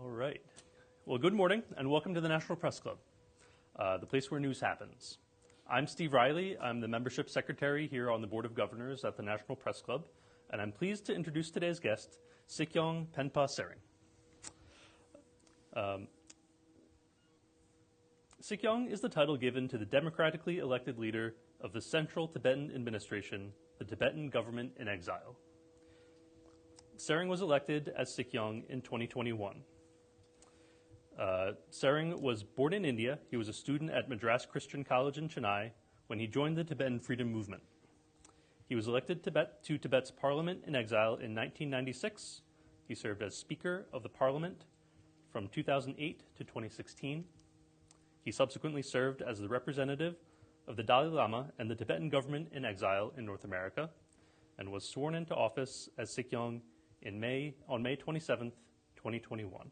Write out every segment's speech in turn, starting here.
All right. Well, good morning and welcome to the National Press Club, the place where news happens. I'm Steve Riley. I'm the membership secretary here on the Board of Governors at the National Press Club, and I'm pleased to introduce today's guest, Sikyong Penpa Tsering. Sikyong is the title given to the democratically elected leader of the Central Tibetan Administration, the Tibetan government in exile. Tsering was elected as Sikyong in 2021. Tsering was born in India. He was a student at Madras Christian College in Chennai when he joined the Tibetan Freedom Movement. He was elected to Tibet's parliament in exile in 1996. He served as Speaker of the Parliament from 2008 to 2016. He subsequently served as the representative of the Dalai Lama and the Tibetan government in exile in North America, and was sworn into office as Sikyong on May 27, 2021.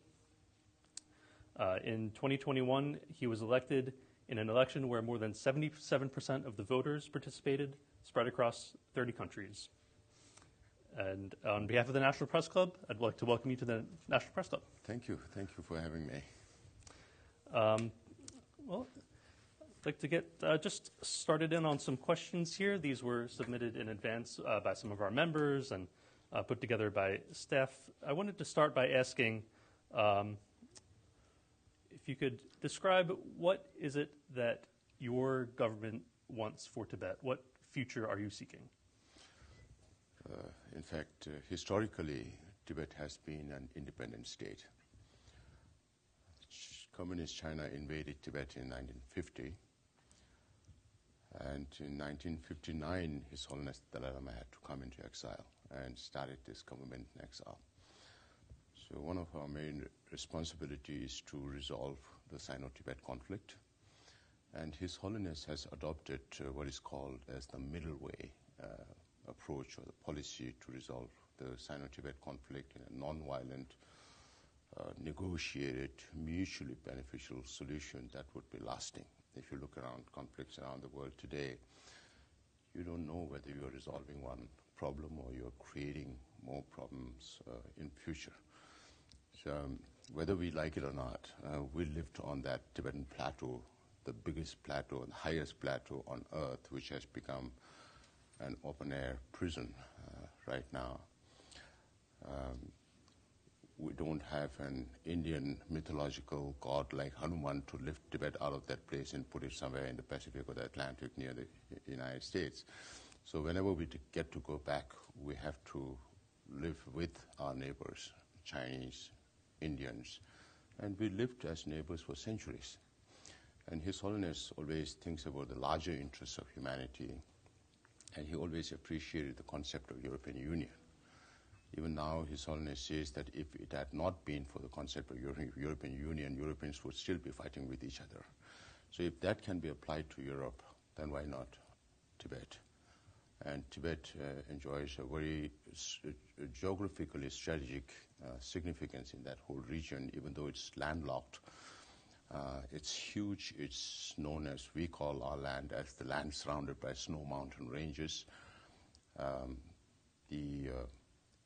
In 2021, he was elected in an election where more than 77% of the voters participated, spread across 30 countries. And on behalf of the National Press Club, I'd like to welcome you to the National Press Club. Thank you. Thank you for having me. Well, I'd like to get just started in on some questions here. These were submitted in advance by some of our members and put together by staff. I wanted to start by asking if you could describe what is it that your government wants for Tibet? What future are you seeking? In fact, historically, Tibet has been an independent state. Communist China invaded Tibet in 1950, and in 1959, His Holiness the Dalai Lama had to come into exile and started this government in exile. So one of our main responsibilities is to resolve the Sino-Tibet conflict, and His Holiness has adopted what is called as the middle way approach or the policy to resolve the Sino-Tibet conflict in a non-violent, negotiated, mutually beneficial solution that would be lasting. If you look around conflicts around the world today, you don't know whether you're resolving one problem or you're creating more problems in future. So whether we like it or not, we lived on that Tibetan plateau, the biggest plateau and highest plateau on earth, which has become an open-air prison right now. We don't have an Indian mythological god like Hanuman to lift Tibet out of that place and put it somewhere in the Pacific or the Atlantic near the United States. So whenever we get to go back, we have to live with our neighbors, Chinese, Indians, and we lived as neighbors for centuries. And His Holiness always thinks about the larger interests of humanity, and he always appreciated the concept of European Union. Even now, His Holiness says that if it had not been for the concept of European Union, Europeans would still be fighting with each other. So if that can be applied to Europe, then why not Tibet? And Tibet enjoys a very geographically strategic significance in that whole region, even though it's landlocked. It's huge. It's known as, we call our land as the land surrounded by snow mountain ranges. The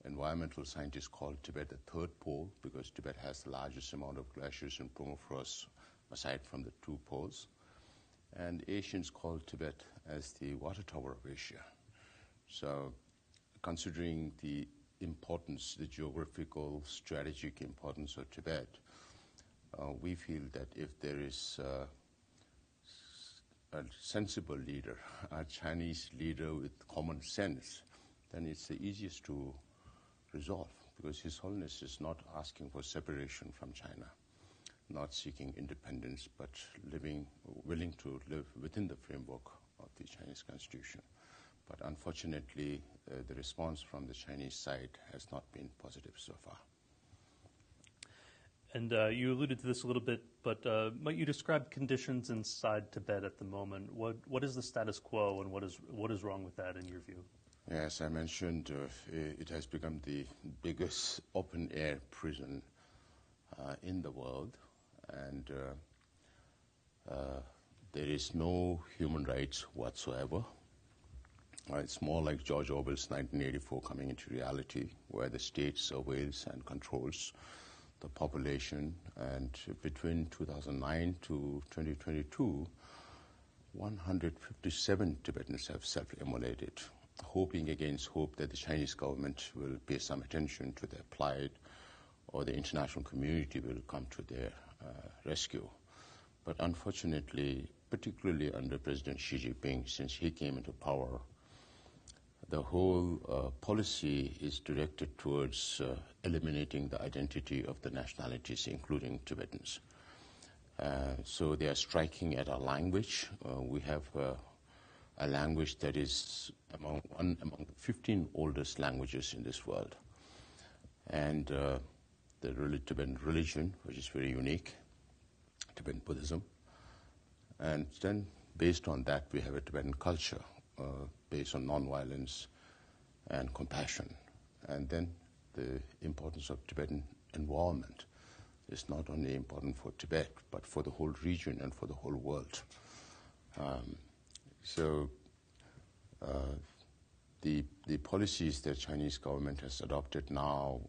environmental scientists call Tibet the third pole because Tibet has the largest amount of glaciers and permafrost aside from the two poles. And Asians call Tibet as the water tower of Asia. So considering the importance, the geographical, strategic importance of Tibet, we feel that if there is a sensible leader, a Chinese leader with common sense, then it's the easiest to resolve, because His Holiness is not asking for separation from China, not seeking independence, but willing to live within the framework of the Chinese Constitution. But unfortunately, the response from the Chinese side has not been positive so far. And you alluded to this a little bit, but might you describe conditions inside Tibet at the moment? What is the status quo, and what is wrong with that in your view? As I mentioned, it has become the biggest open-air prison in the world, and there is no human rights whatsoever. It's more like George Orwell's 1984 coming into reality, where the state surveils and controls the population, and between 2009 to 2022, 157 Tibetans have self-immolated, hoping against hope that the Chinese government will pay some attention to their plight or the international community will come to their rescue. But unfortunately, particularly under President Xi Jinping, since he came into power, the whole policy is directed towards eliminating the identity of the nationalities, including Tibetans. So they are striking at our language. We have a language that is among the 15 oldest languages in this world. And the Tibetan religion, which is very unique, Tibetan Buddhism. And then based on that, we have a Tibetan culture based on nonviolence and compassion. And then the importance of Tibetan environment is not only important for Tibet, but for the whole region and for the whole world. The policies that Chinese government has adopted now,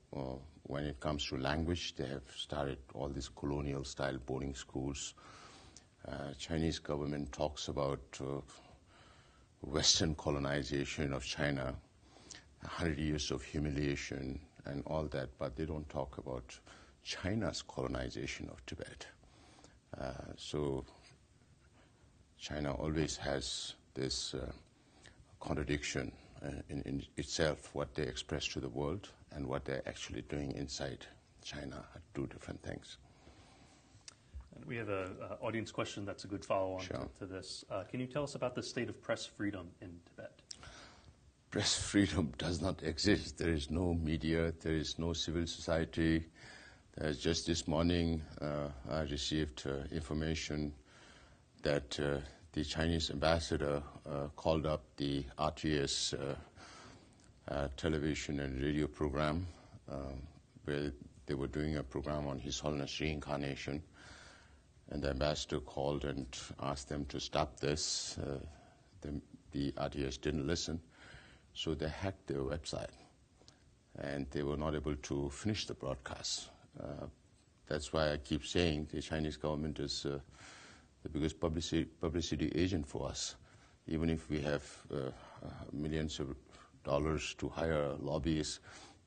when it comes to language, they have started all these colonial-style boarding schools. Chinese government talks about Western colonization of China, 100 years of humiliation and all that, but they don't talk about China's colonization of Tibet. So China always has this contradiction in itself, what they express to the world and what they're actually doing inside China are two different things. And we have an audience question that's a good follow-on Sure. to this. Can you tell us about the state of press freedom in Tibet? Press freedom does not exist. There is no media, there is no civil society. Just this morning, I received information that the Chinese ambassador called up the RTS television and radio program where they were doing a program on His Holiness Reincarnation. And the ambassador called and asked them to stop this. The RTS didn't listen, so they hacked their website. And they were not able to finish the broadcast. That's why I keep saying the Chinese government is the biggest publicity agent for us. Even if we have millions of dollars to hire lobbyists,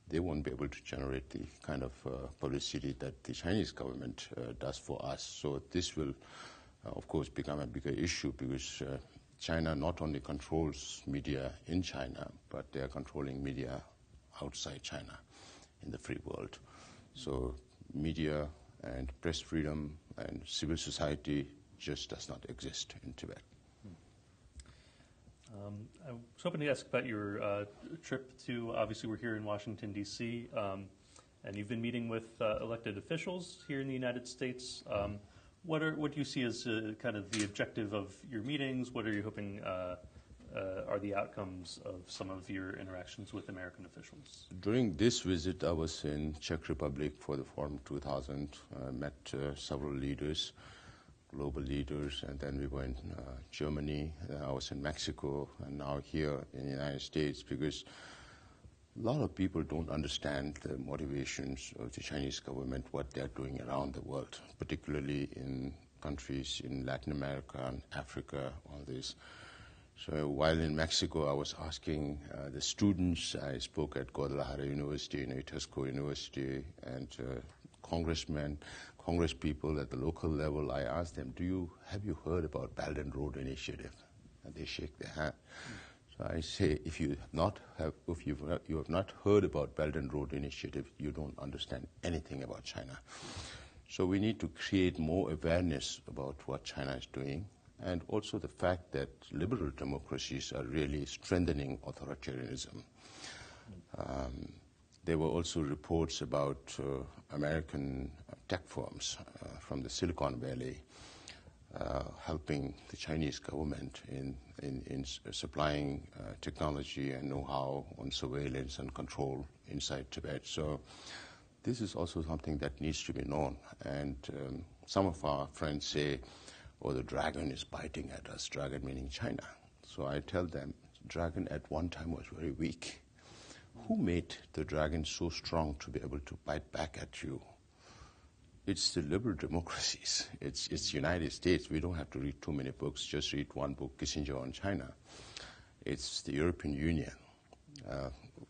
they won't be able to generate the kind of publicity that the Chinese government does for us. So this will, of course, become a bigger issue because China not only controls media in China, but they are controlling media outside China in the free world. So media and press freedom and civil society just does not exist in Tibet. I was hoping to ask about your trip to, obviously we're here in Washington, D.C., and you've been meeting with elected officials here in the United States. What do you see as kind of the objective of your meetings? What are you hoping are the outcomes of some of your interactions with American officials? During this visit, I was in Czech Republic for the Forum 2000. I met several leaders, global leaders, and then we were in Germany. I was in Mexico, and now here in the United States, because a lot of people don't understand the motivations of the Chinese government, what they're doing around the world, particularly in countries in Latin America and Africa, all this. So while in Mexico, I was asking the students, I spoke at Guadalajara University, and Itasco University, and congressmen, Congress people at the local level, I asked them, have you heard about Palden Road Initiative? And they shake their hand. So I say, if you have not heard about Palden Road Initiative, you don't understand anything about China. So we need to create more awareness about what China is doing, and also the fact that liberal democracies are really strengthening authoritarianism. There were also reports about American tech firms from the Silicon Valley helping the Chinese government in supplying technology and know-how on surveillance and control inside Tibet. So this is also something that needs to be known. And some of our friends say, oh, the dragon is biting at us, dragon meaning China. So I tell them, dragon at one time was very weak. Who made the dragon so strong to be able to bite back at you? it's the liberal democracies. It's United States. We don't have to read too many books. Just read one book, Kissinger on China. It's the European Union.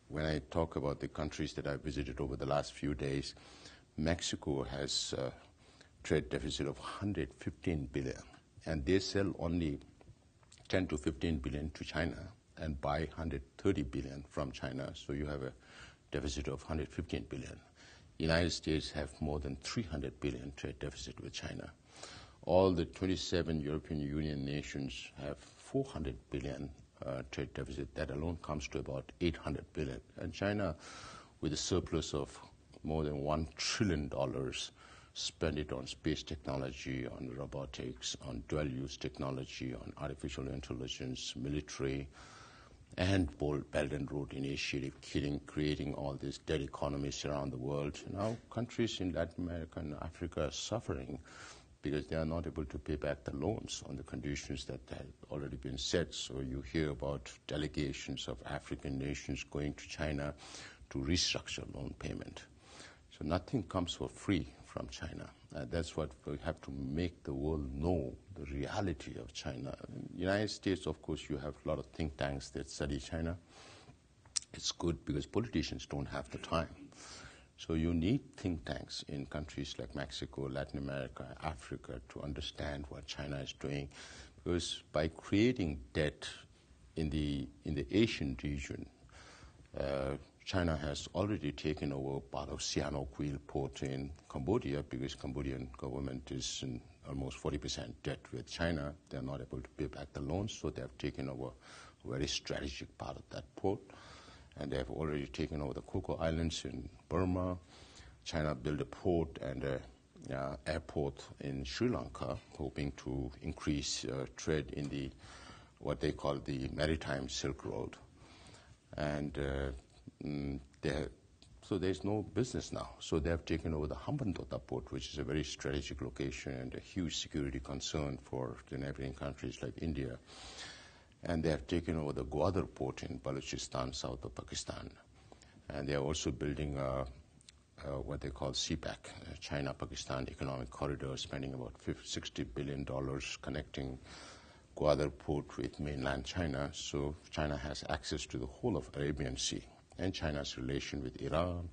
When I talk about the countries that I visited over the last few days, Mexico has a trade deficit of 115 billion, and they sell only 10 to 15 billion to China and buy 130 billion from China. So you have a deficit of 115 billion. United States have more than 300 billion trade deficit with China. All the 27 European Union nations have 400 billion trade deficit. That alone comes to about 800 billion. And China, with a surplus of more than $1 trillion, spend it on space technology, on robotics, on dual-use technology, on artificial intelligence, military, and Belt and Road Initiative, creating all these dead economies around the world. Now, countries in Latin America and Africa are suffering because they are not able to pay back the loans on the conditions that have already been set. So you hear about delegations of African nations going to China to restructure loan payment. So nothing comes for free from China. That's what we have to make the world know, the reality of China. In the United States, of course, you have a lot of think tanks that study China. It's good because politicians don't have the time. So you need think tanks in countries like Mexico, Latin America, Africa to understand what China is doing. Because by creating debt in the Asian region, China has already taken over part of Sihanoukville port in Cambodia because Cambodian government is in almost 40% debt with China. They're not able to pay back the loans, so they have taken over a very strategic part of that port. And they have already taken over the Coco Islands in Burma. China built a port and an airport in Sri Lanka, hoping to increase trade in the what they call the Maritime Silk Road. And so there's no business now. So they have taken over the Hambantota port, which is a very strategic location and a huge security concern for the neighboring countries like India. And they have taken over the Gwadar port in Balochistan, south of Pakistan. And they are also building what they call CPEC, China-Pakistan Economic Corridor, spending about $60 billion connecting Gwadar port with mainland China. So China has access to the whole of Arabian Sea. And China's relation with Iran,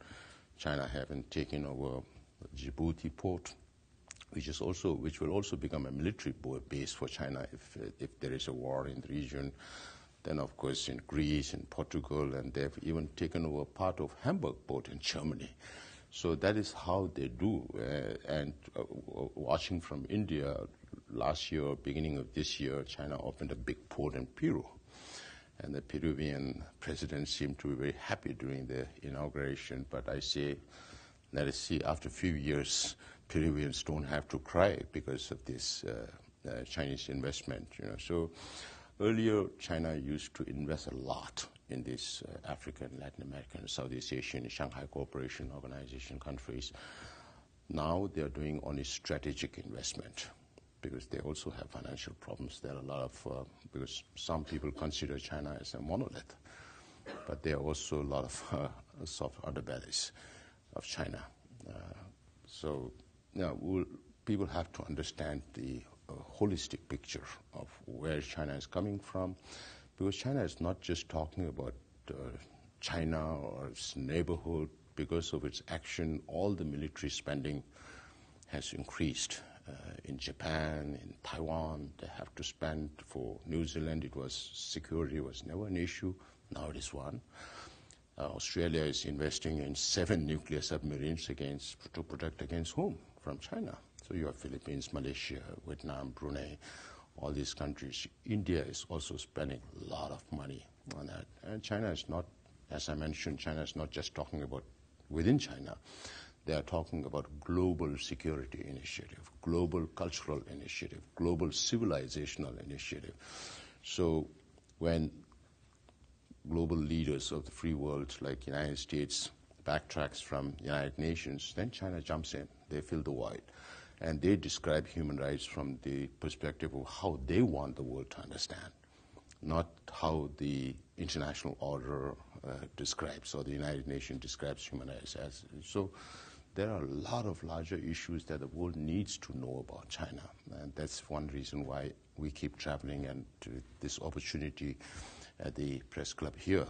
China having taken over Djibouti port, which will also become a military base for China if there is a war in the region. Then, of course, in Greece and Portugal, and they've even taken over part of Hamburg port in Germany. So that is how they do. Watching from India, last year, beginning of this year, China opened a big port in Peru. And the Peruvian president seemed to be very happy during the inauguration. But I say, let us see, after a few years, Peruvians don't have to cry because of this Chinese investment. So earlier, China used to invest a lot in these African, Latin American, Southeast Asian, Shanghai Cooperation Organization countries. Now they are doing only strategic investment, because they also have financial problems. There are a lot of, because some people consider China as a monolith, but there are also a lot of soft underbellies of China. So people have to understand the holistic picture of where China is coming from, because China is not just talking about China or its neighborhood. Because of its action, all the military spending has increased. In Japan, in Taiwan, they have to spend. For New Zealand, security was never an issue. Now it is one. Australia is investing in 7 nuclear submarines to protect against whom? From China. So you have Philippines, Malaysia, Vietnam, Brunei, all these countries. India is also spending a lot of money on that. And China is not, as I mentioned, China is not just talking about within China. They are talking about global security initiative, global cultural initiative, global civilizational initiative. So when global leaders of the free world, like United States, backtracks from United Nations, then China jumps in. They fill the void. And they describe human rights from the perspective of how they want the world to understand, not how the international order describes or the United Nations describes human rights as. So there are a lot of larger issues that the world needs to know about China. And that's one reason why we keep traveling, and this opportunity at the press club here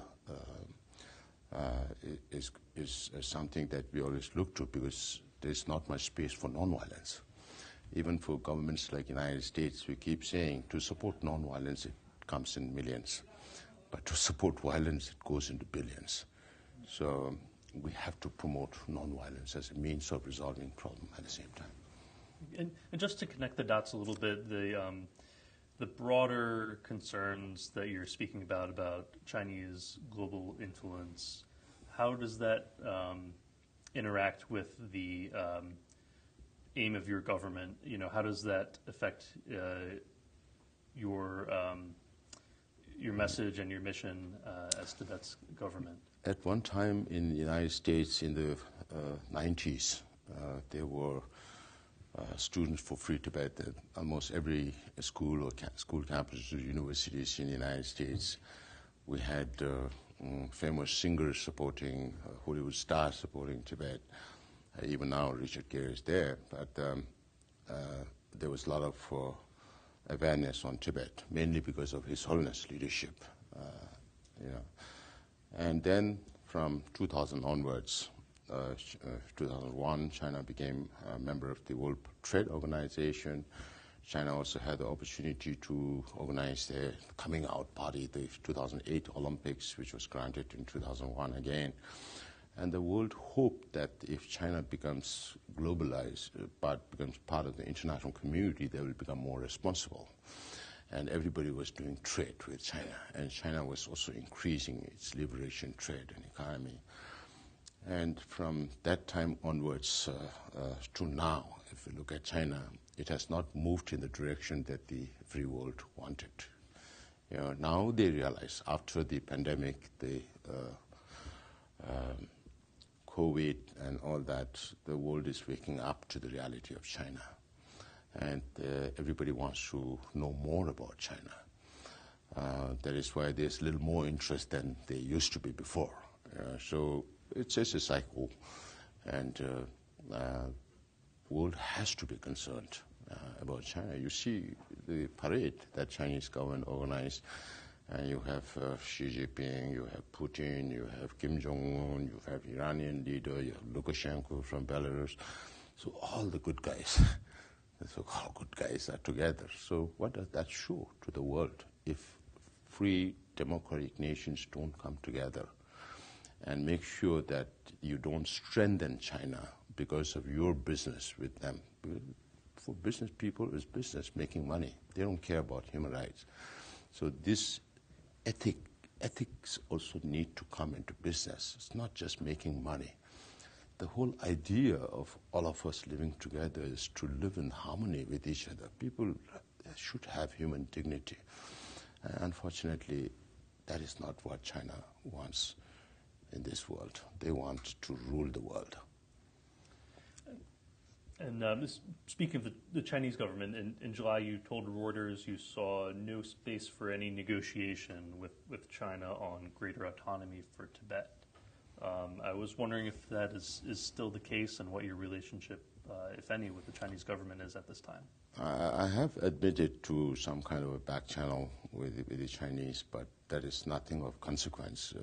is something that we always look to, because there's not much space for nonviolence. Even for governments like the United States, we keep saying to support nonviolence, it comes in millions. But to support violence, it goes into billions. So we have to promote nonviolence as a means of resolving problem at the same time. And just to connect the dots a little bit, the broader concerns that you're speaking about Chinese global influence, how does that interact with the aim of your government? You know, how does that affect your message and your mission as Tibet's government? At one time in the United States in the 90s, there were students for Free Tibet at almost every school or school campuses or universities in the United States. We had famous singers supporting, Hollywood stars supporting Tibet. Even now, Richard Gere is there. But there was a lot of awareness on Tibet, mainly because of His Holiness leadership. And then from 2000 onwards, 2001, China became a member of the World Trade Organization. China also had the opportunity to organize their coming out party, the 2008 Olympics, which was granted in 2001 again. And the world hoped that if China becomes globalized, but becomes part of the international community, they will become more responsible. And everybody was doing trade with China, and China was also increasing its liberation trade and economy. And from that time onwards to now, if we look at China, it has not moved in the direction that the free world wanted. You know, now they realize after the pandemic, the COVID and all that, the world is waking up to the reality of China. And everybody wants to know more about China. That is why there's a little more interest than there used to be before. So it's just a cycle, and the world has to be concerned about China. You see the parade that Chinese government organized, and you have Xi Jinping, you have Putin, you have Kim Jong-un, you have Iranian leader, you have Lukashenko from Belarus. So all the good guys, the so-called good guys, are together. So what does that show to the world if free democratic nations don't come together and make sure that you don't strengthen China because of your business with them? For business people, it's business, making money. They don't care about human rights. So this ethics also need to come into business. It's not just making money. The whole idea of all of us living together is to live in harmony with each other. People should have human dignity. Unfortunately, that is not what China wants in this world. They want to rule the world. And speaking of the Chinese government, in July you told Reuters you saw no space for any negotiation with China on greater autonomy for Tibet. I was wondering if that is still the case, and what your relationship, if any, with the Chinese government is at this time. I have admitted to some kind of a back channel with the Chinese, but that is nothing of consequence.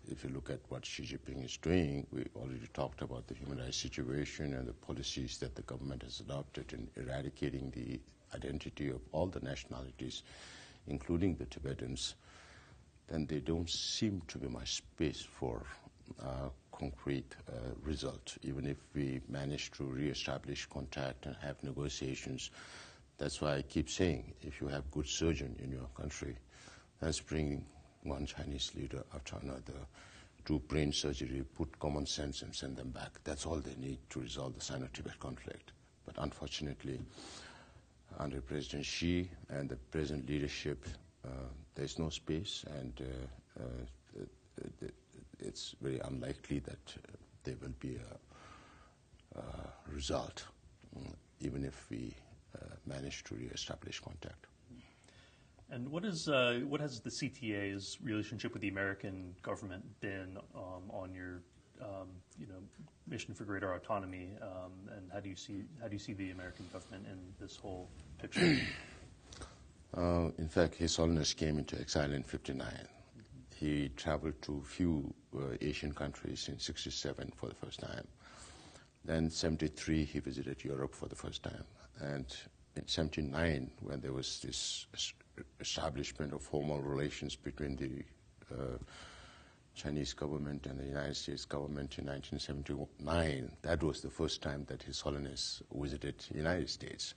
If you look at what Xi Jinping is doing, we already talked about the human rights situation and the policies that the government has adopted in eradicating the identity of all the nationalities, including the Tibetans. Then there don't seem to be much space for concrete result, even if we manage to reestablish contact and have negotiations. That's why I keep saying, if you have good surgeon in your country, let's bring one Chinese leader after another, do brain surgery, put common sense and send them back. That's all they need to resolve the Sino-Tibet conflict. But unfortunately, under President Xi and the present leadership, there's no space, and it's very unlikely that there will be a result, even if we manage to reestablish contact. And what has the CTA's relationship with the American government been on your mission for greater autonomy, and how do you see the American government in this whole picture? In fact, His Holiness came into exile in '59. He traveled to few Asian countries in '67 for the first time. Then '73, he visited Europe for the first time. And in '79, when there was this establishment of formal relations between the Chinese government and the United States government in 1979, that was the first time that His Holiness visited the United States.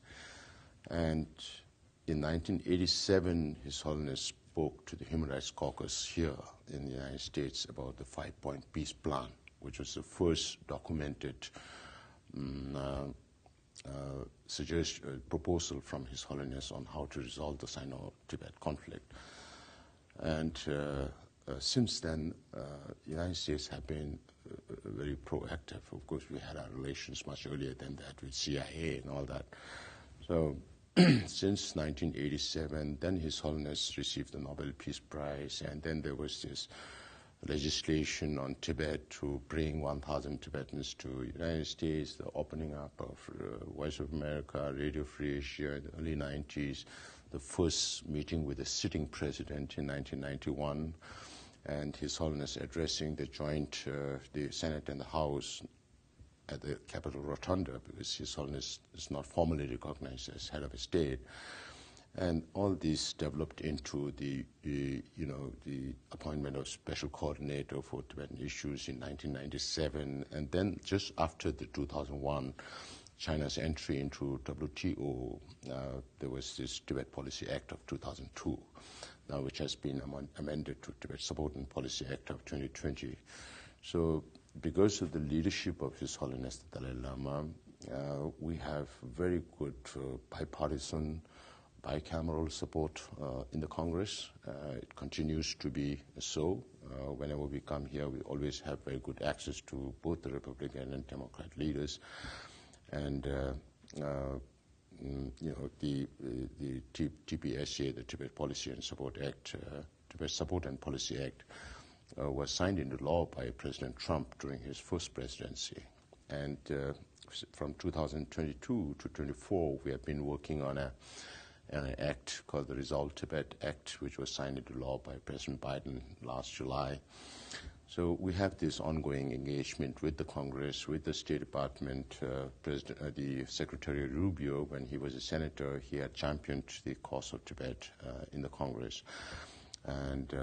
And in 1987, His Holiness spoke to the Human Rights Caucus here in the United States about the 5-point peace plan, which was the first documented proposal from His Holiness on how to resolve the Sino-Tibet conflict. And since then, the United States have been very proactive. Of course, we had our relations much earlier than that with CIA and all that. So since 1987, then His Holiness received the Nobel Peace Prize, and then there was this legislation on Tibet to bring 1,000 Tibetans to the United States, the opening up of Voice of America, Radio Free Asia in the early 90s, the first meeting with the sitting president in 1991, and His Holiness addressing the joint, the Senate and the House at the Capitol Rotunda, because His Holiness is not formally recognized as head of a state. And all this developed into the appointment of special coordinator for Tibetan issues in 1997. And then just after the 2001 China's entry into WTO, there was this Tibet Policy Act of 2002, now which has been amended to Tibet Support and Policy Act of 2020. So because of the leadership of His Holiness the Dalai Lama, we have very good bipartisan, bicameral support in the Congress. It continues to be so. Whenever we come here, we always have very good access to both the Republican and Democrat leaders. And the TPSA, the Tibet Policy and Support Act, Tibet Support and Policy Act, was signed into law by President Trump during his first presidency. And from 2022 to 24, we have been working on an act called the Resolve Tibet Act, which was signed into law by President Biden last July. So we have this ongoing engagement with the Congress, with the State Department. The Secretary Rubio, when he was a senator, he had championed the cause of Tibet in the Congress. And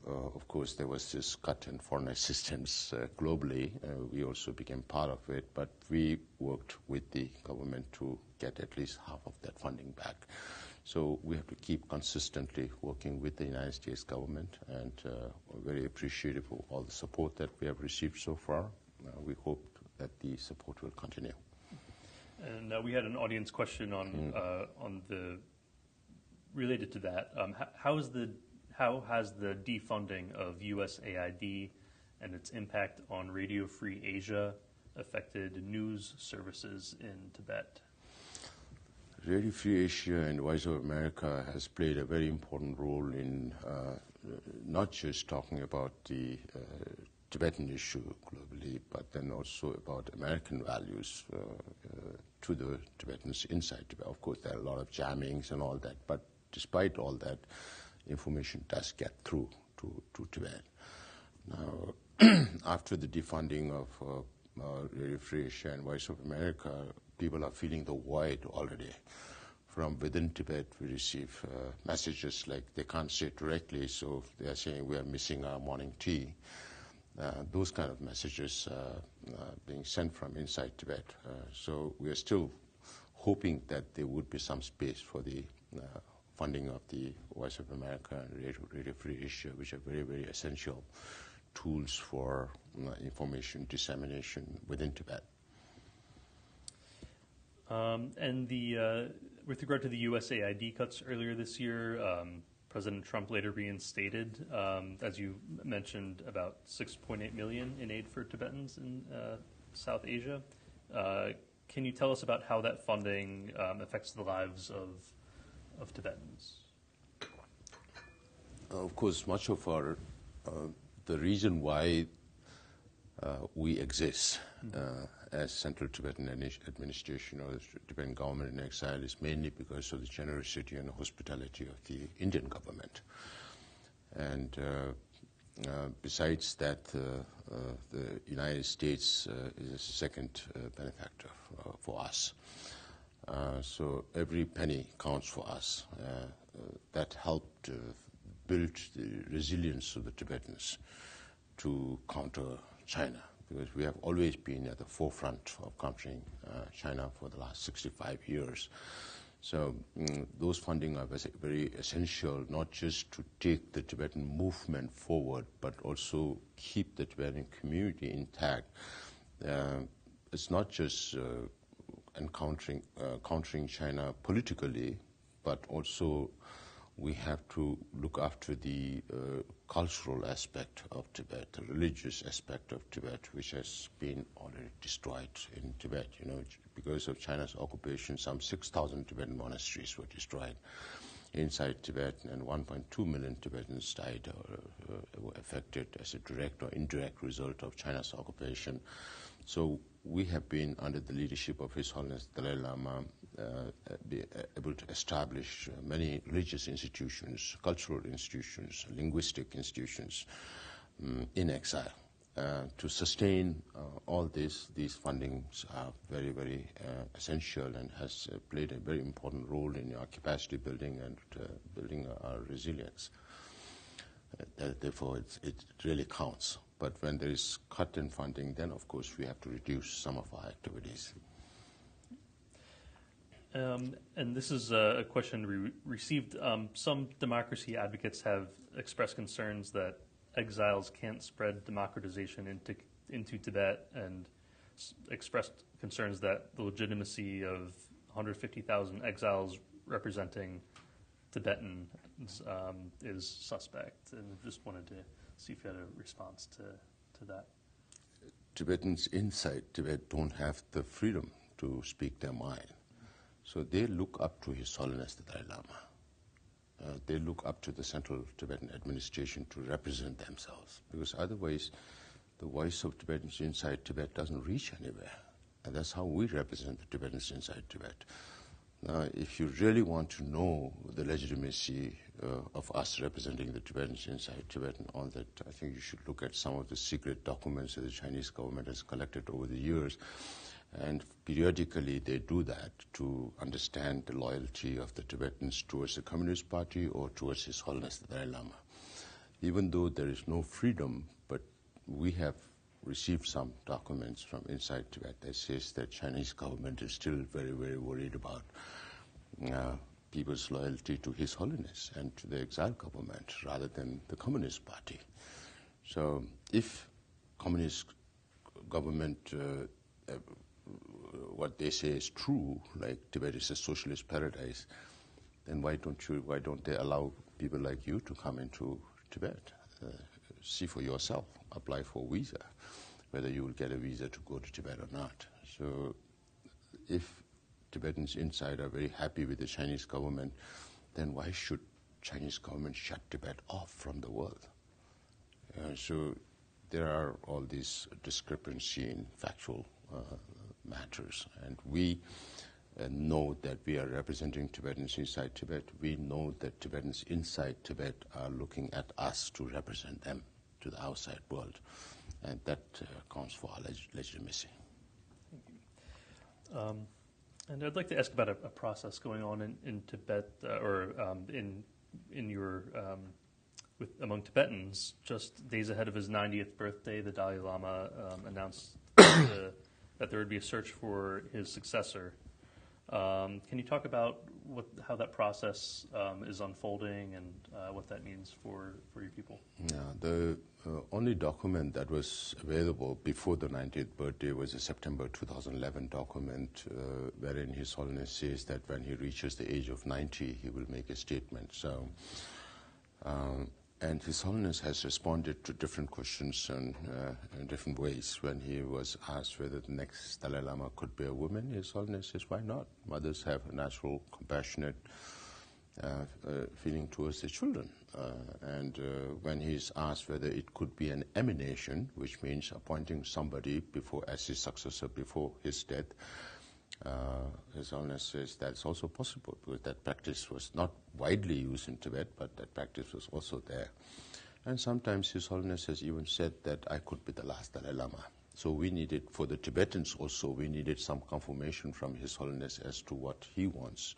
of course, there was this cut in foreign assistance globally. We also became part of it, but we worked with the government to get at least half of that funding back. So we have to keep consistently working with the United States government, and we're very appreciative of all the support that we have received so far. We hope that the support will continue. And we had an audience question on the related to that. How has the defunding of USAID and its impact on Radio Free Asia affected news services in Tibet? Radio Free Asia and Voice of America has played a very important role in not just talking about the Tibetan issue globally, but then also about American values to the Tibetans inside Tibet. Of course, there are a lot of jammings and all that, but despite all that, information does get through to Tibet. Now, after the defunding of Radio Free Asia and Voice of America, people are feeling the void already. From within Tibet, we receive messages like they can't say it directly, so they are saying we are missing our morning tea. Those kind of messages being sent from inside Tibet. So we are still hoping that there would be some space for the funding of the Voice of America and Radio Free Asia, which are very, very essential tools for information dissemination within Tibet. And with regard to the USAID cuts earlier this year, President Trump later reinstated, as you mentioned, about $6.8 million in aid for Tibetans in South Asia. Can you tell us about how that funding affects the lives of Tibetans? Of course, much of our the reason why we exist as Central Tibetan Administration or the Tibetan government in exile is mainly because of the generosity and hospitality of the Indian government. And besides that, the United States is a second benefactor for us. So every penny counts for us. That helped build the resilience of the Tibetans to counter China, because we have always been at the forefront of countering China for the last 65 years. So those funding are very essential, not just to take the Tibetan movement forward, but also keep the Tibetan community intact. It's not just countering China politically, but also we have to look after the cultural aspect of Tibet, the religious aspect of Tibet, which has been already destroyed in Tibet. You know, because of China's occupation, some 6,000 Tibetan monasteries were destroyed inside Tibet, and 1.2 million Tibetans died or were affected as a direct or indirect result of China's occupation. So we have been, under the leadership of His Holiness Dalai Lama, be able to establish many religious institutions, cultural institutions, linguistic institutions in exile. To sustain all these fundings are very, very essential and has played a very important role in our capacity building and building our resilience. Therefore, it really counts. But when there is cut in funding, then of course we have to reduce some of our activities. And this is a question we received. Some democracy advocates have expressed concerns that exiles can't spread democratization into Tibet, and expressed concerns that the legitimacy of 150,000 exiles representing Tibetans is suspect. And just wanted to see if you had a response to that. Tibetans inside Tibet don't have the freedom to speak their mind. So they look up to His Holiness the Dalai Lama. They look up to the Central Tibetan Administration to represent themselves, because otherwise the voice of Tibetans inside Tibet doesn't reach anywhere. And that's how we represent the Tibetans inside Tibet. Now, if you really want to know the legitimacy of us representing the Tibetans inside Tibet and all that, I think you should look at some of the secret documents that the Chinese government has collected over the years. And periodically they do that to understand the loyalty of the Tibetans towards the Communist Party or towards His Holiness the Dalai Lama. Even though there is no freedom, but we have received some documents from inside Tibet that says that Chinese government is still very, very worried about people's loyalty to His Holiness and to the exiled government rather than the Communist Party. So if Communist government what they say is true, like Tibet is a socialist paradise, then why don't they allow people like you to come into Tibet? See for yourself, apply for a visa, whether you will get a visa to go to Tibet or not. So if Tibetans inside are very happy with the Chinese government, then why should Chinese government shut Tibet off from the world? So there are all these discrepancy in factual matters, and we know that we are representing Tibetans inside Tibet. We know that Tibetans inside Tibet are looking at us to represent them to the outside world, and that counts for our legitimacy. Thank you. And I'd like to ask about a process going on in Tibet, in your among Tibetans. Just days ahead of his 90th birthday, the Dalai Lama announced that there would be a search for his successor. Can you talk about how that process is unfolding and what that means for your people? Yeah, the only document that was available before the 90th birthday was a September 2011 document wherein His Holiness says that when he reaches the age of 90, he will make a statement. So, and His Holiness has responded to different questions in different ways. When he was asked whether the next Dalai Lama could be a woman, His Holiness says, why not? Mothers have a natural, compassionate feeling towards the children. And when he's asked whether it could be an emanation, which means appointing somebody as his successor before his death, His Holiness says that's also possible, because that practice was not widely used in Tibet, but that practice was also there. And sometimes His Holiness has even said that I could be the last Dalai Lama. So we needed, for the Tibetans also, we needed some confirmation from His Holiness as to what he wants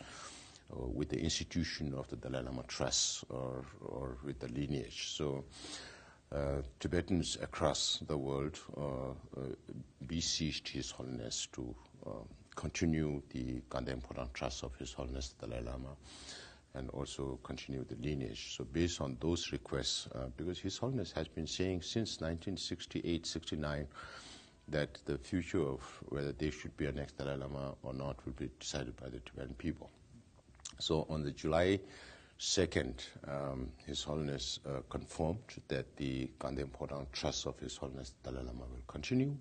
with the institution of the Dalai Lama Trust or with the lineage. So Tibetans across the world beseeched His Holiness to continue the Kandem Podang Trust of His Holiness the Dalai Lama and also continue the lineage. So based on those requests, because His Holiness has been saying since 1968-69 that the future of whether there should be a next Dalai Lama or not will be decided by the Tibetan people. So on the July 2nd, His Holiness confirmed that the Kandem Podang Trust of His Holiness Dalai Lama will continue,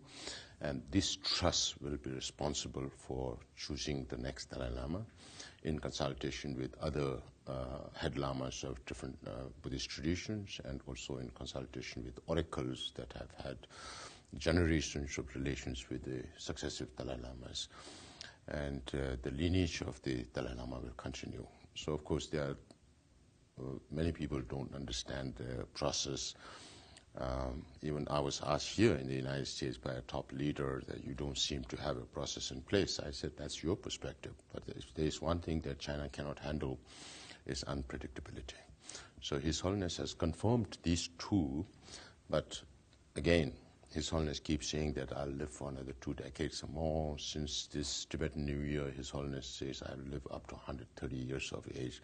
and this trust will be responsible for choosing the next Dalai Lama in consultation with other head lamas of different Buddhist traditions, and also in consultation with oracles that have had generations of relations with the successive Dalai Lamas. And the lineage of the Dalai Lama will continue. So, of course, there are many people don't understand the process. Even I was asked here in the United States by a top leader that you don't seem to have a process in place. I said, that's your perspective. But if there's one thing that China cannot handle is unpredictability. So His Holiness has confirmed these two, but again, His Holiness keeps saying that I'll live for another 2 decades or more. Since this Tibetan New Year, His Holiness says I'll live up to 130 years of age.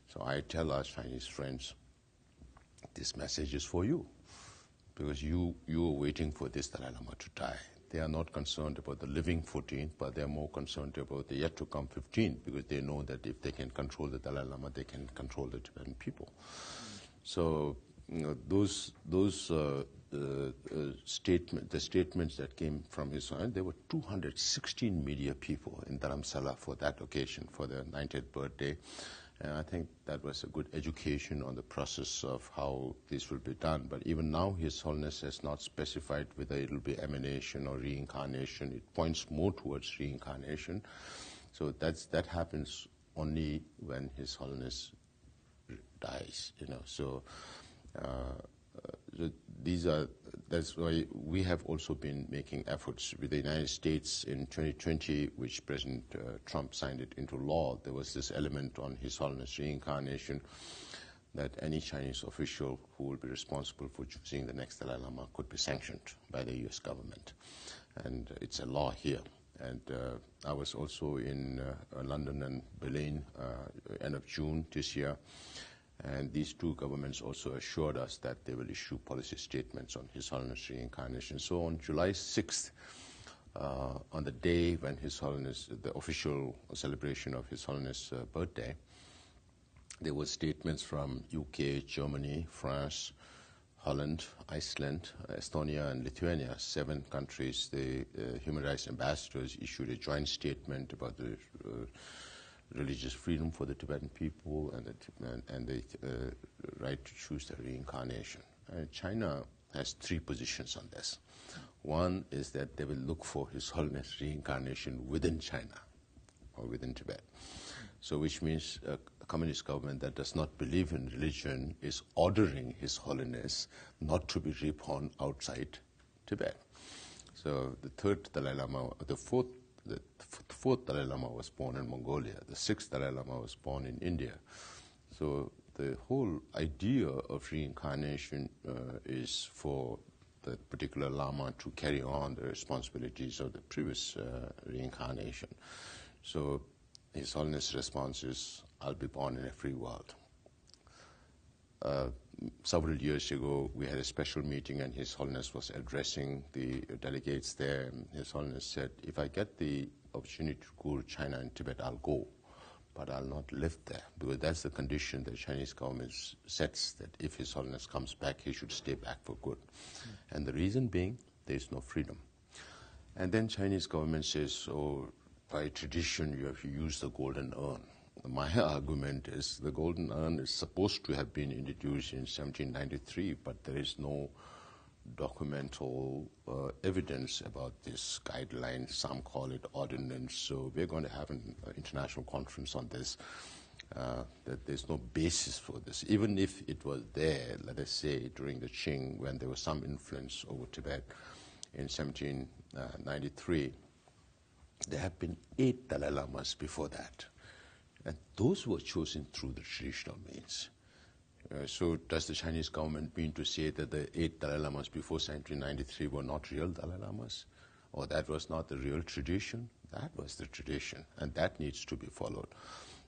So I tell our Chinese friends, this message is for you, because you are waiting for this Dalai Lama to die. They are not concerned about the living 14th, but they are more concerned about the yet to come 15th, because they know that if they can control the Dalai Lama, they can control the Tibetan people. So, you know, the statements that came from His Holiness, there were 216 media people in Dharamsala for that occasion, for their 90th birthday. And I think that was a good education on the process of how this will be done. But even now, His Holiness has not specified whether it will be emanation or reincarnation. It points more towards reincarnation. So that happens only when His Holiness dies, you know. So that's why we have also been making efforts with the United States in 2020, which President Trump signed it into law. There was this element on His Holiness reincarnation, that any Chinese official who will be responsible for choosing the next Dalai Lama could be sanctioned by the US government. And it's a law here. And I was also in London and Berlin end of June this year. And these two governments also assured us that they will issue policy statements on His Holiness reincarnation. So on July 6th, on the day when His Holiness, the official celebration of His Holiness' birthday, there were statements from UK, Germany, France, Holland, Iceland, Estonia, and Lithuania, 7 countries. The human rights ambassadors issued a joint statement about the religious freedom for the Tibetan people and the right to choose their reincarnation. China has 3 positions on this. One is that they will look for His Holiness reincarnation within China or within Tibet. So which means a communist government that does not believe in religion is ordering His Holiness not to be reborn outside Tibet. So the 3rd Dalai Lama, the fourth Dalai Lama was born in Mongolia. The 6th Dalai Lama was born in India. So the whole idea of reincarnation is for the particular Lama to carry on the responsibilities of the previous reincarnation. So His Holiness' response is, I'll be born in a free world. Several years ago, we had a special meeting, and His Holiness was addressing the delegates there. And His Holiness said, if I get the opportunity to go to China and Tibet, I'll go, but I'll not live there, because that's the condition the Chinese government sets, that if His Holiness comes back, he should stay back for good. And the reason being, there is no freedom. And then Chinese government says, oh, by tradition, you have to use the golden urn. my argument is the Golden Urn is supposed to have been introduced in 1793, but there is no documental evidence about this guideline. Some call it ordinance. So we're going to have an international conference on this, that there's no basis for this. Even if it was there, let us say, during the Tsering, when there was some influence over Tibet in 1793, there have been 8 Dalai Lamas before that. And those were chosen through the traditional means. So does the Chinese government mean to say that the 8 Dalai Lamas before 1793 were not real Dalai Lamas? Or that was not the real tradition? That was the tradition, and that needs to be followed.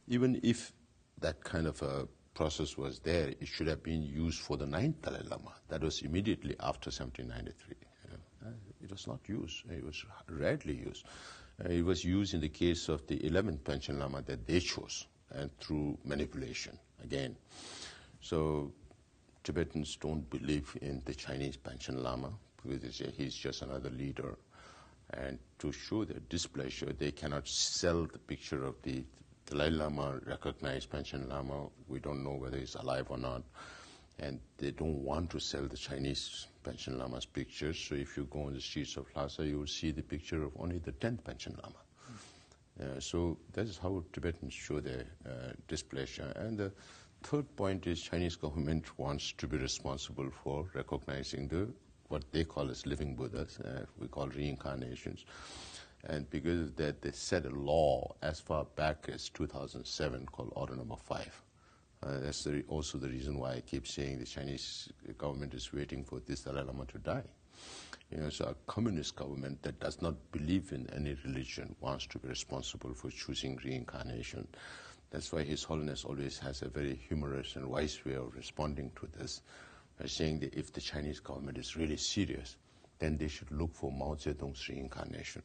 Even if that kind of a process was there, it should have been used for the 9th Dalai Lama. That was immediately after 1793. It was not used. It was rarely used. It was used in the case of the 11th Panchen Lama that they chose, and through manipulation, again. So Tibetans don't believe in the Chinese Panchen Lama because they say he's just another leader. And to show their displeasure, they cannot sell the picture of the Dalai Lama, recognized Panchen Lama. We don't know whether he's alive or not. And they don't want to sell the Chinese Panchen Lama's pictures. So if you go on the streets of Lhasa, you will see the picture of only the 10th Panchen Lama. So that is how Tibetans show their displeasure. And the third point is Chinese government wants to be responsible for recognizing what they call as living Buddhas, we call reincarnations. And because of that, they set a law as far back as 2007 called Order Number 5. That's also the reason why I keep saying the Chinese government is waiting for this Dalai Lama to die. So a communist government that does not believe in any religion wants to be responsible for choosing reincarnation. That's why His Holiness always has a very humorous and wise way of responding to this, by saying that if the Chinese government is really serious, then they should look for Mao Zedong's reincarnation.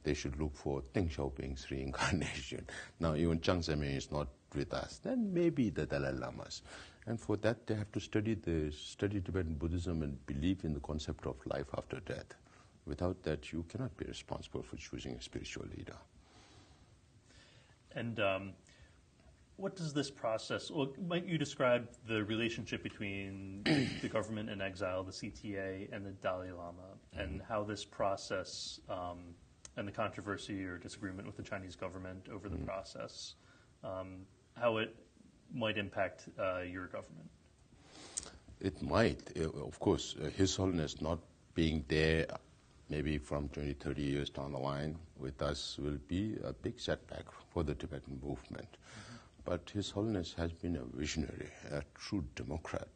They should look for Deng Xiaoping's reincarnation. Now, even Jiang Zemin is not with us. Then maybe the Dalai Lamas. And for that, they have to study Tibetan Buddhism and believe in the concept of life after death. Without that, you cannot be responsible for choosing a spiritual leader. And what does this process, might you describe the relationship between the government in exile, the CTA, and the Dalai Lama, and how this process and the controversy or disagreement with the Chinese government over the process, how it might impact your government? It might. Of course, His Holiness not being there maybe from 20, 30 years down the line with us will be a big setback for the Tibetan movement. But His Holiness has been a visionary, a true democrat.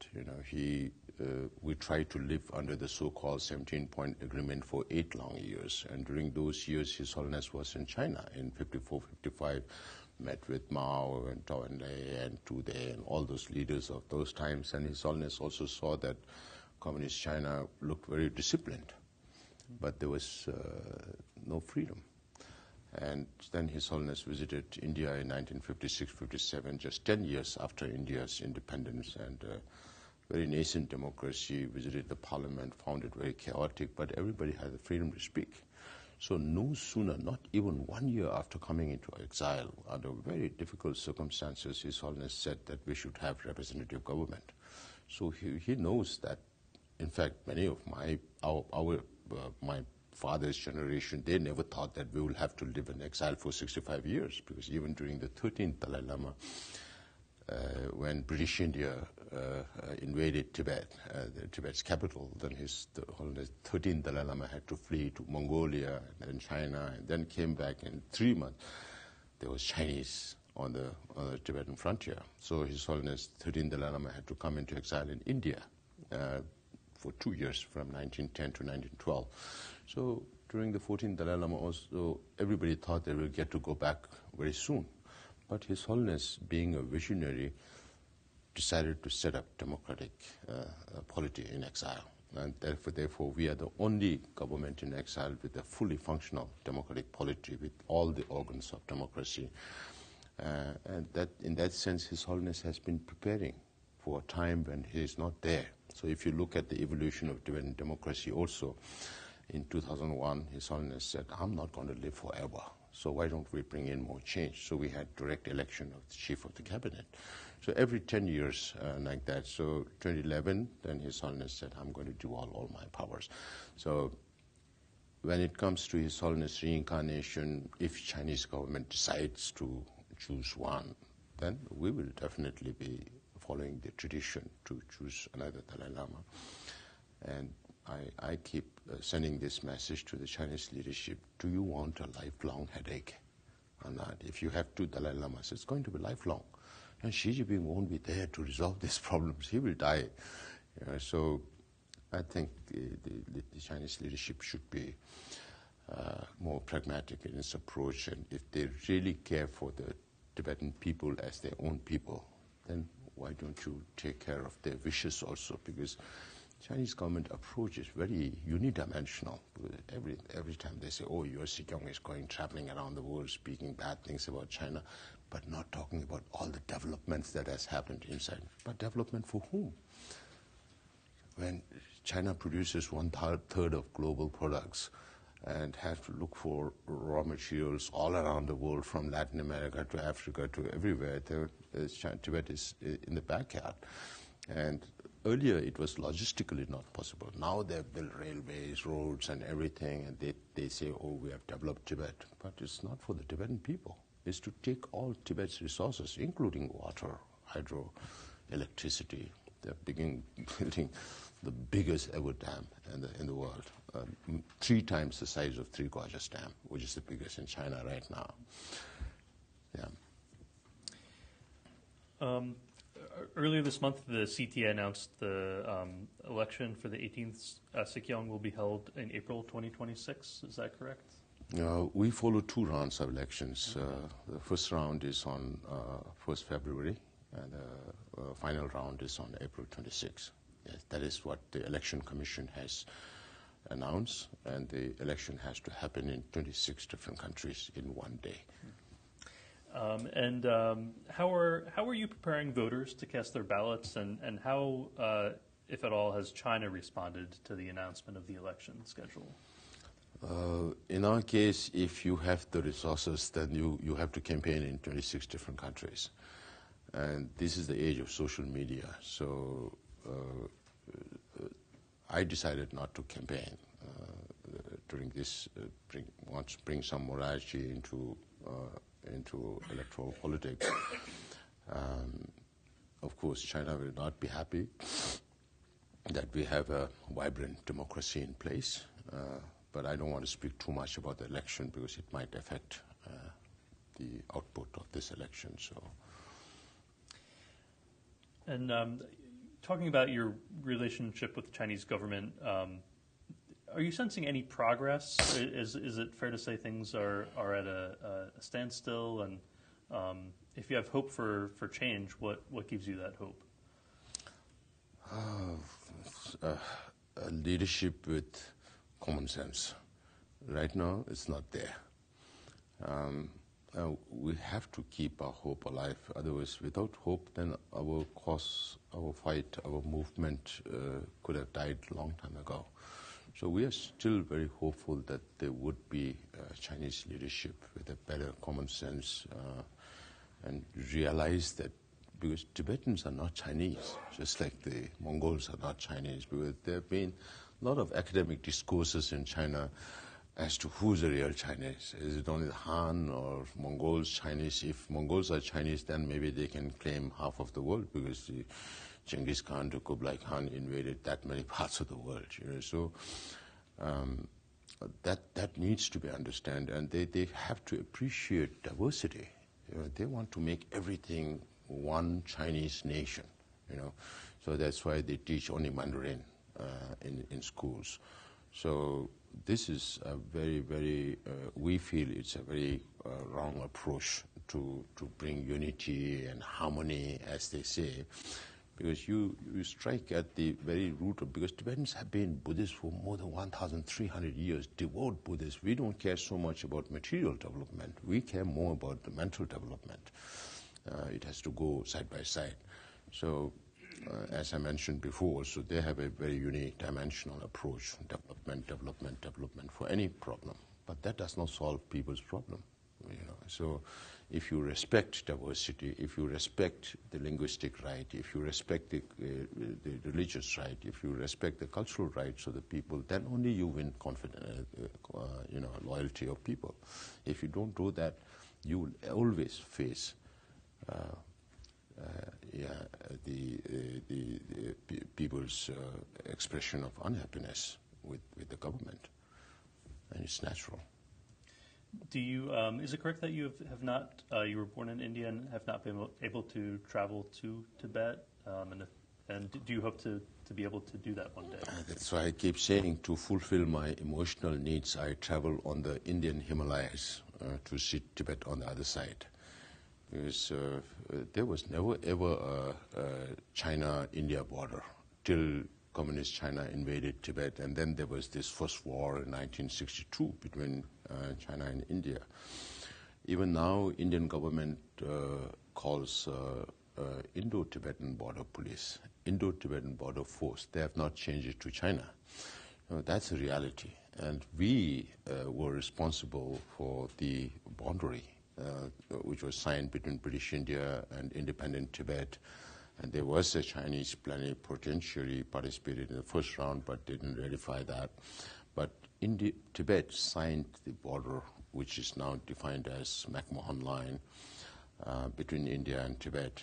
We tried to live under the so-called 17-point agreement for 8 long years. And during those years, His Holiness was in China in 54, 55, met with Mao and Zhou Enlai and Tu Dai and all those leaders of those times. And His Holiness also saw that Communist China looked very disciplined, but there was no freedom. And then His Holiness visited India in 1956-57, just 10 years after India's independence, and very nascent democracy, visited the parliament, found it very chaotic, but everybody had the freedom to speak. So no sooner, not even 1 year after coming into exile, under very difficult circumstances, His Holiness said that we should have representative government. So he knows that, in fact, many of my father's generation, they never thought that we will have to live in exile for 65 years, because even during the 13th Dalai Lama, when British India invaded Tibet, Tibet's capital, then His Holiness 13th Dalai Lama had to flee to Mongolia and then China, and then came back in 3 months. There was Chinese on the Tibetan frontier. So His Holiness 13th Dalai Lama had to come into exile in India for 2 years, from 1910 to 1912. So during the 14th Dalai Lama also, everybody thought they will get to go back very soon. But His Holiness, being a visionary, decided to set up democratic polity in exile. And therefore, we are the only government in exile with a fully functional democratic polity, with all the organs of democracy. And that, in that sense, His Holiness has been preparing for a time when he is not there. So if you look at the evolution of Tibetan democracy also, in 2001, His Holiness said, I'm not going to live forever. So why don't we bring in more change? So we had direct election of the chief of the cabinet. So every 10 years like that. So 2011, then His Holiness said, I'm going to do all my powers. So when it comes to His Holiness reincarnation, if Chinese government decides to choose one, then we will definitely be following the tradition to choose another Dalai Lama. And I keep sending this message to the Chinese leadership. Do you want a lifelong headache or not? If you have two Dalai Lamas, it's going to be lifelong. And Xi Jinping won't be there to resolve these problems. He will die. So I think the Chinese leadership should be more pragmatic in its approach. And if they really care for the Tibetan people as their own people, then why don't you take care of their wishes also? Because Chinese government approach is very unidimensional. Every time they say, oh, your Sikyong is traveling around the world speaking bad things about China, but not talking about all the developments that has happened inside. But development for whom? When China produces 1/3 of global products and has to look for raw materials all around the world, from Latin America to Africa to everywhere, Tibet is in the backyard. And earlier it was logistically not possible. Now they've built railways, roads and everything, and they say, oh, we have developed Tibet. But it's not for the Tibetan people. It's to take all Tibet's resources, including water, hydro, electricity. They're building the biggest ever dam in the world, 3 times the size of Three Gorges Dam, which is the biggest in China right now. Yeah. Earlier this month, the CTA announced the election for the 18th Sikyong will be held in April 2026. Is that correct? We follow 2 rounds of elections. The first round is on 1st February, and the final round is on April 26. Yes, that is what the Election Commission has announced, and the election has to happen in 26 different countries in one day. How are you preparing voters to cast their ballots, and how, if at all, has China responded to the announcement of the election schedule? In our case, if you have the resources, then you have to campaign in 26 different countries. And this is the age of social media. So I decided not to campaign during this, want to bring some morality into electoral politics. Of course, China will not be happy that we have a vibrant democracy in place. But I don't want to speak too much about the election because it might affect the output of this election. So, and talking about your relationship with the Chinese government, are you sensing any progress? Is it fair to say things are at a standstill? And if you have hope for change, what gives you that hope? A leadership with common sense. Right now, it's not there. We have to keep our hope alive. Otherwise, without hope, then our cause, our fight, our movement could have died a long time ago. So we are still very hopeful that there would be Chinese leadership with a better common sense and realize that, because Tibetans are not Chinese, just like the Mongols are not Chinese, because there have been a lot of academic discourses in China as to who's the real Chinese. Is it only the Han or Mongols Chinese? If Mongols are Chinese, then maybe they can claim half of the world, because the Genghis Khan to Kublai Khan invaded that many parts of the world. So that needs to be understood, and they have to appreciate diversity. They want to make everything one Chinese nation. So that's why they teach only Mandarin in schools. So this is a very, we feel it's a very wrong approach to bring unity and harmony, as they say, because you strike at the very root of, because Tibetans have been Buddhists for more than 1,300 years, devout Buddhists. We don't care so much about material development. We care more about the mental development. It has to go side by side. So, as I mentioned before, so they have a very unique dimensional approach, development for any problem. But that does not solve people's problem. So if you respect diversity, if you respect the linguistic right, if you respect the religious right, if you respect the cultural rights of the people, then only you win loyalty of people. If you don't do that, you will always face the people's expression of unhappiness with the government, and it's natural. Do you? Is it correct that you have not? You were born in India and have not been able to travel to Tibet? And do you hope to be able to do that one day? That's why I keep saying, to fulfill my emotional needs, I travel on the Indian Himalayas to see Tibet on the other side. Because there was never ever a China-India border till Communist China invaded Tibet, and then there was this first war in 1962 between China and India. Even now, Indian government calls Indo-Tibetan Border Police, Indo-Tibetan Border Force. They have not changed it to China. That's a reality. And we were responsible for the boundary, which was signed between British India and independent Tibet. And there was a Chinese plenipotentiary participated in the first round, but didn't ratify that. But Tibet signed the border, which is now defined as McMahon Line, between India and Tibet.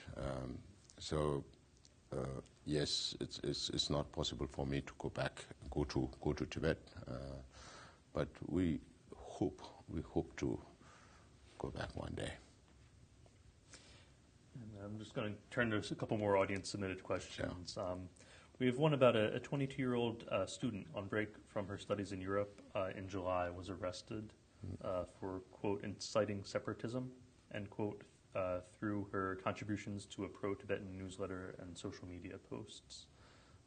Yes, it's not possible for me to go to Tibet, but we hope to go back one day. And I'm just going to turn to a couple more audience-submitted questions. Yeah. We have one about a 22-year-old student on break from her studies in Europe in July was arrested for, quote, inciting separatism, end quote, through her contributions to a pro-Tibetan newsletter and social media posts.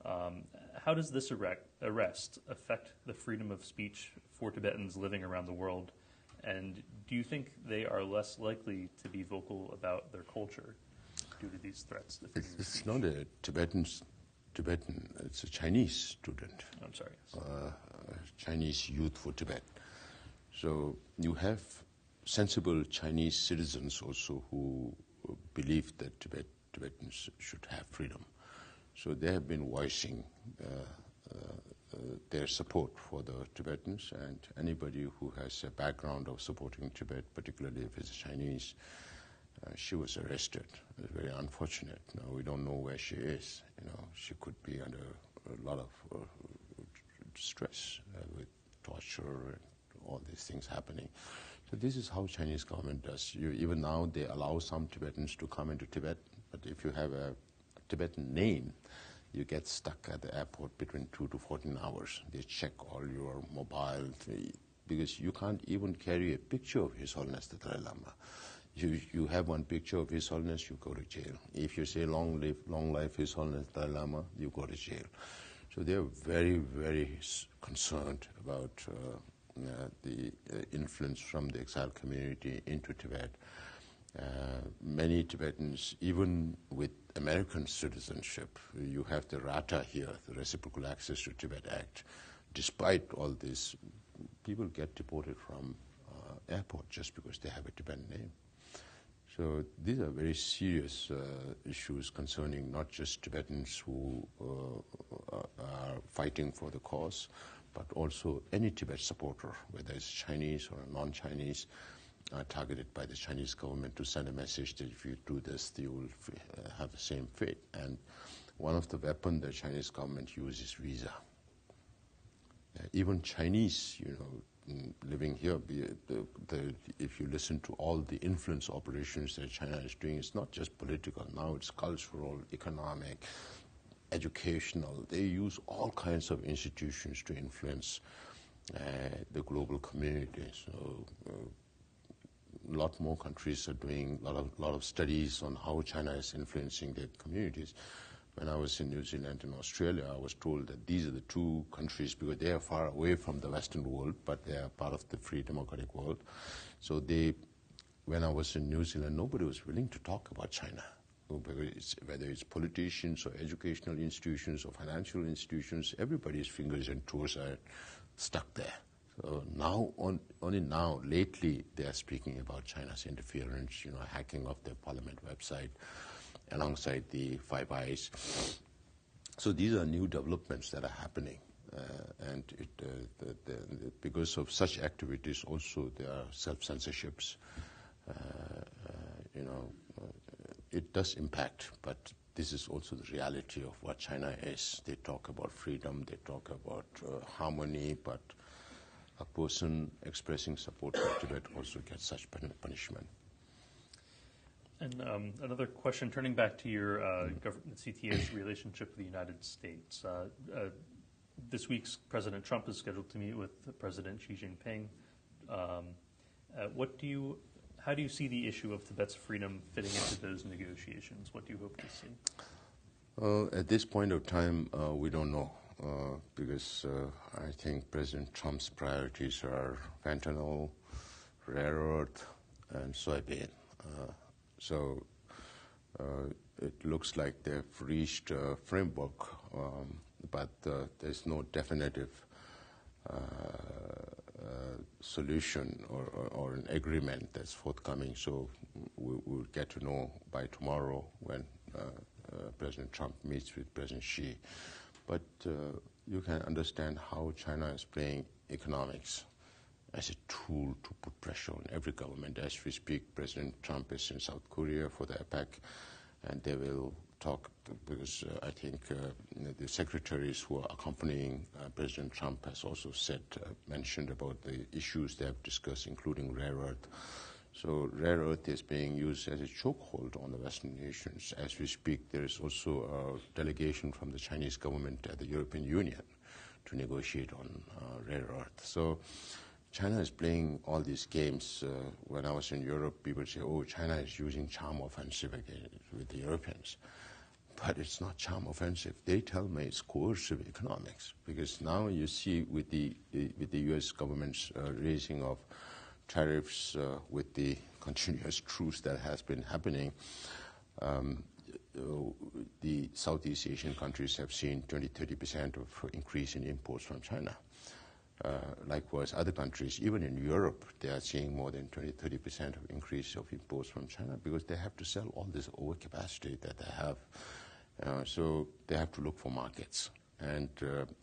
How does this arrest affect the freedom of speech for Tibetans living around the world? And do you think they are less likely to be vocal about their culture due to these threats? It's not a Tibetan, it's a Chinese student. I'm sorry. Chinese Youth for Tibet. So you have sensible Chinese citizens also who believe that Tibetans should have freedom. So they have been voicing their support for the Tibetans, and anybody who has a background of supporting Tibet, particularly if it's Chinese, she was arrested. It's very unfortunate. Now, we don't know where she is. She could be under a lot of stress with torture and all these things happening. So this is how Chinese government does. Even now, they allow some Tibetans to come into Tibet, but if you have a Tibetan name, you get stuck at the airport between 2 to 14 hours. They check all your mobile, because you can't even carry a picture of His Holiness the Dalai Lama. You have one picture of His Holiness, you go to jail. If you say long life His Holiness the Dalai Lama, you go to jail. So they are very, very concerned about the influence from the exiled community into Tibet. Many Tibetans, even with American citizenship, you have the RATA here, the Reciprocal Access to Tibet Act. Despite all this, people get deported from airport just because they have a Tibetan name. So these are very serious issues concerning not just Tibetans who are fighting for the cause, but also any Tibet supporter, whether it's Chinese or non-Chinese, targeted by the Chinese government to send a message that if you do this, you will have the same fate. And one of the weapons the Chinese government uses is visa. Even Chinese, living here, if you listen to all the influence operations that China is doing, it's not just political. Now it's cultural, economic, educational. They use all kinds of institutions to influence the global community. So a lot more countries are doing a lot of studies on how China is influencing their communities. When I was in New Zealand and Australia, I was told that these are the two countries, because they are far away from the Western world, but they are part of the free democratic world. So when I was in New Zealand, nobody was willing to talk about China, whether it's politicians or educational institutions or financial institutions. Everybody's fingers and toes are stuck there. Only now, lately, they are speaking about China's interference, hacking of their parliament website alongside the Five Eyes. So these are new developments that are happening. And because of such activities, also there are self-censorships. It does impact, but this is also the reality of what China is. They talk about freedom, they talk about harmony, but a person expressing support for Tibet also gets such punishment. And another question, turning back to your government CTA's relationship with the United States. This week's President Trump is scheduled to meet with President Xi Jinping. How do you see the issue of Tibet's freedom fitting into those negotiations? What do you hope to see? At this point of time, we don't know, because I think President Trump's priorities are fentanyl, rare earth, and soybean. So it looks like they've reached a framework, but there's no definitive solution or an agreement that's forthcoming. So we'll get to know by tomorrow when President Trump meets with President Xi. But you can understand how China is playing economics as a tool to put pressure on every government. As we speak, President Trump is in South Korea for the APEC, and they will talk, because I think the secretaries who are accompanying President Trump has also mentioned about the issues they have discussed, including rare earth. So rare earth is being used as a chokehold on the Western nations. As we speak, there is also a delegation from the Chinese government at the European Union to negotiate on rare earth. So China is playing all these games. When I was in Europe, people say, oh, China is using charm offensive again with the Europeans. But it's not charm offensive. They tell me it's coercive economics, because now you see with the U.S. government's raising of tariffs, with the continuous truce that has been happening, the Southeast Asian countries have seen 20-30% of increase in imports from China. Likewise, other countries, even in Europe, they are seeing more than 20-30% of increase of imports from China, because they have to sell all this overcapacity that they have. So they have to look for markets. And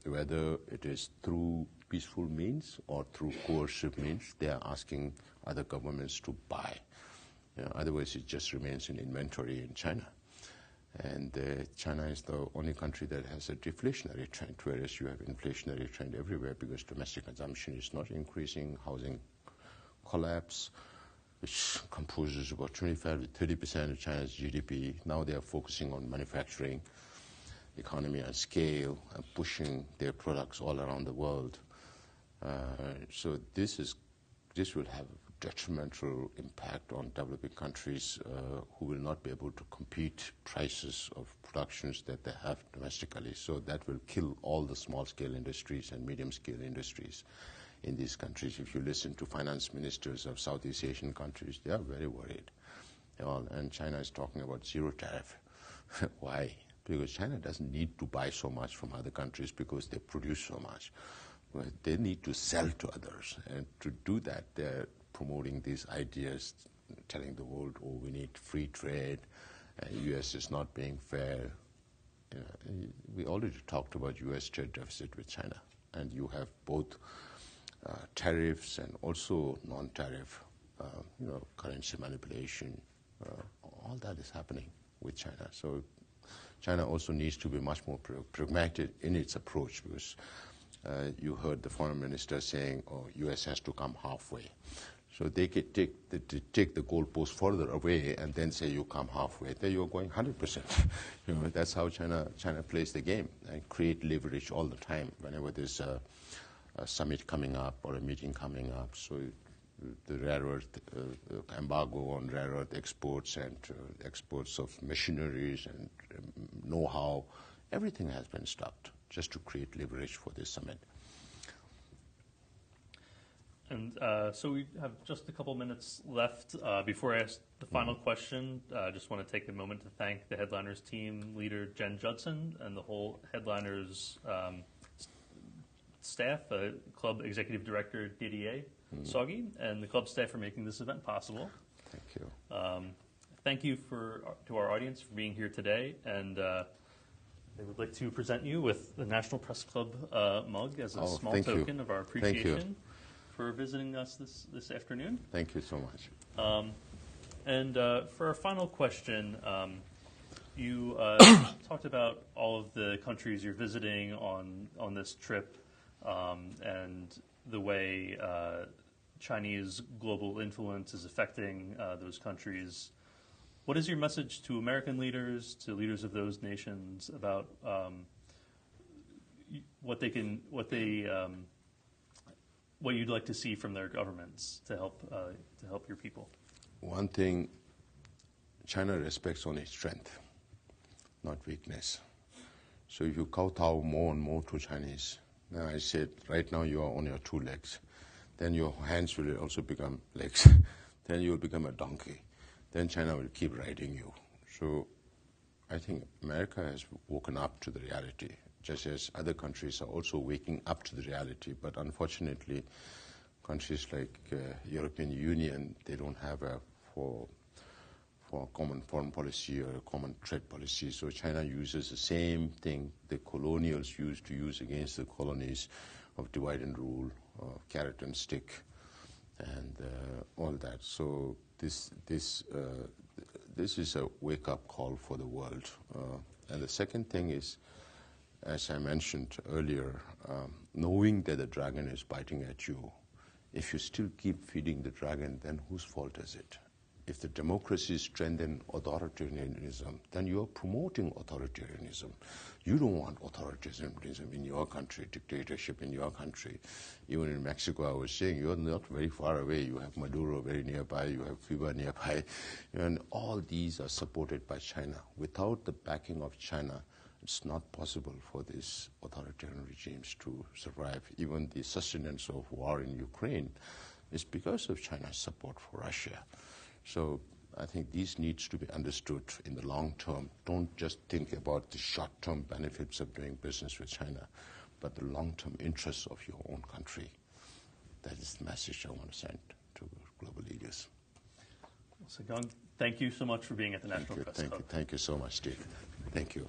whether it is through peaceful means or through coercive means, they are asking other governments to buy. Otherwise, it just remains in inventory in China. And China is the only country that has a deflationary trend, whereas you have inflationary trend everywhere, because domestic consumption is not increasing, housing collapse, which composes about 25-30% of China's GDP. Now they are focusing on manufacturing, economy on scale, and pushing their products all around the world. So this will have a detrimental impact on developing countries who will not be able to compete prices of productions that they have domestically. So that will kill all the small-scale industries and medium-scale industries in these countries. If you listen to finance ministers of Southeast Asian countries, they are very worried. And China is talking about zero tariff. Why? Because China doesn't need to buy so much from other countries because they produce so much. They need to sell to others. And to do that, they're promoting these ideas, telling the world, oh, we need free trade, and U.S. is not being fair. We already talked about U.S. trade deficit with China, and you have both tariffs and also non-tariff, currency manipulation. All that is happening with China. So China also needs to be much more pragmatic in its approach, because you heard the foreign minister saying, oh, U.S. has to come halfway. So they could take the goalpost further away and then say you come halfway. Then you're going 100%. That's how China plays the game, and create leverage all the time whenever there's a summit coming up or a meeting coming up. So the rare earth embargo on rare earth exports and exports of machineries and know-how, everything has been stopped just to create leverage for this summit. And so we have just a couple minutes left. Before I ask the final question, I just want to take a moment to thank the Headliners team leader, Jen Judson, and the whole Headliners staff, Club Executive Director Didier Soggy, and the club staff for making this event possible. Thank you. Thank you to our audience for being here today, and I would like to present you with the National Press Club mug as a small token of our appreciation for visiting us this afternoon. Thank you so much. And for our final question, you talked about all of the countries you're visiting on this trip and the way Chinese global influence is affecting those countries. What is your message to American leaders, to leaders of those nations about what you'd like to see from their governments to help your people? One thing, China respects only strength, not weakness. So if you kowtow more and more to Chinese, then I said, right now you are on your two legs. Then your hands will also become legs. Then you will become a donkey. Then China will keep riding you. So I think America has woken up to the reality, just as other countries are also waking up to the reality. But unfortunately, countries like European Union, they don't have for a common foreign policy or a common trade policy. So China uses the same thing the colonials used to use against the colonies of divide and rule, carrot and stick, and all that. So this is a wake-up call for the world. And the second thing is, as I mentioned earlier, knowing that the dragon is biting at you, if you still keep feeding the dragon, then whose fault is it? If the democracy strengthens authoritarianism, then you are promoting authoritarianism. You don't want authoritarianism in your country, dictatorship in your country. Even in Mexico, I was saying, you're not very far away. You have Maduro very nearby. You have Cuba nearby. And all these are supported by China. Without the backing of China, it's not possible for these authoritarian regimes to survive. Even the sustenance of war in Ukraine is because of China's support for Russia. So I think these needs to be understood in the long term. Don't just think about the short-term benefits of doing business with China, but the long-term interests of your own country. That is the message I want to send to global leaders. Sikyong, thank you so much for being at the National Press Club. Thank you so much, Steve. Thank you.